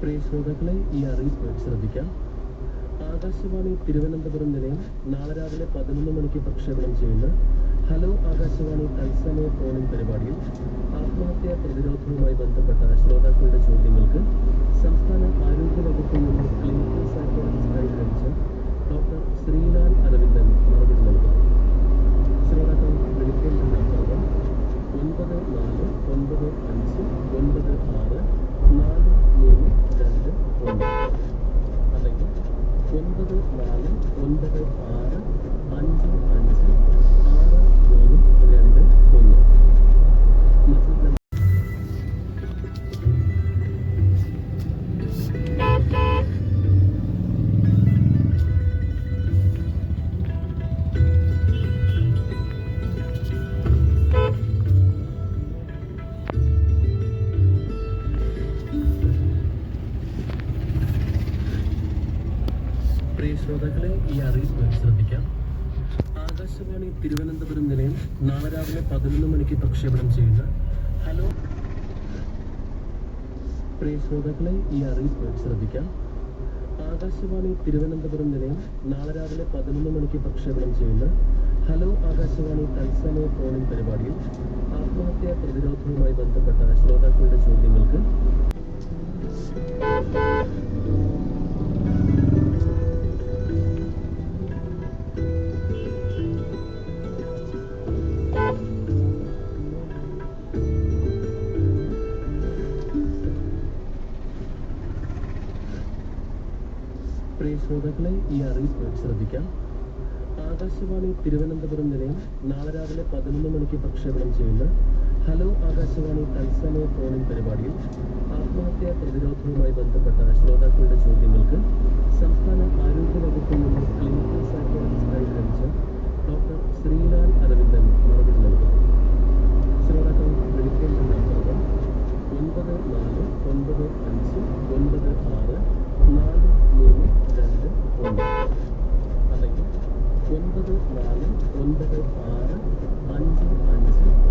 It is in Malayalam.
പ്രിയ ശ്രോതാക്കളെ, ഈ അറിയിപ്പ് ശ്രദ്ധിക്കാം. ആകാശവാണി തിരുവനന്തപുരം നിലയം നാളെ രാവിലെ 11 മണിക്ക് പ്രക്ഷേപണം ചെയ്യുന്ന ഹലോ ആകാശവാണി തത്സമയ ഫോണിൻ പരിപാടിയിൽ ആത്മഹത്യാ പ്രതിരോധവുമായി ബന്ധപ്പെട്ട ശ്രോതാക്കളുടെ ചോദ്യങ്ങൾക്ക് സംസ്ഥാന ആരോഗ്യ വകുപ്പിൽ നിന്നും ക്ലിനിക്കൽ സൈക്കോളജിസ്റ്റായി വിരമിച്ച ഡോക്ടർ ശ്രീലാൽ അരവിന്ദൻ മറുപടി നൽകും. ശ്രോതാക്കൾ വിളിക്കേണ്ട നമ്പറുകൾ 9495964321 അല്ലെങ്കിൽ 9456556321. മറ്റൊരു പ്രിയ ശ്രോതാക്കളെ, ഈ അറിയിപ്പ് ശ്രദ്ധിക്കാം. ആകാശവാണി തിരുവനന്തപുരം നിലയം നാളെ രാവിലെ 11 മണിക്ക് പ്രക്ഷേപണം ചെയ്യുന്ന ഹലോ പ്രിയ ശ്രോതാക്കളെ, ഈ അറിയിപ്പ് ശ്രദ്ധിക്കാം. ആകാശവാണി തിരുവനന്തപുരം നിലയം നാളെ രാവിലെ 11 മണിക്ക് പ്രക്ഷേപണം ചെയ്യുന്ന ഹലോ ആകാശവാണി തത്സമയ ഫോണിൻ പരിപാടിയിൽ ആത്മഹത്യാ പ്രതിരോധവുമായി ബന്ധപ്പെട്ട ശ്രോതാക്കളുടെ ചോദ്യങ്ങൾക്ക് പ്രിയ ശ്രോതാക്കളെ, ഈ അറിയിപ്പ് ശ്രദ്ധിക്കാം. ആകാശവാണി തിരുവനന്തപുരം നിലയം നാളെ രാവിലെ 11 മണിക്ക് പ്രക്ഷേപണം ചെയ്യുന്ന ഹലോ ആകാശവാണി തത്സമയ ഫോണിൻ പരിപാടിയിൽ ആത്മഹത്യാ പ്രതിരോധവുമായി ബന്ധപ്പെട്ട ശ്രോതാക്കളുടെ ചോദ്യങ്ങൾക്ക് സംസ്ഥാന ആരോഗ്യ വകുപ്പിൽ നിന്നും ക്ലിനിക്കൽ സൈക്കോളജിസ്റ്റായി വിരമിച്ച ഡോക്ടർ ശ്രീലാൽ അരവിന്ദൻ മറുപടി നൽകും. ശ്രോതാക്കൾ വിളിക്കേണ്ട നമ്പറുകൾ 9495964321 അല്ലെങ്കിൽ 9496556321.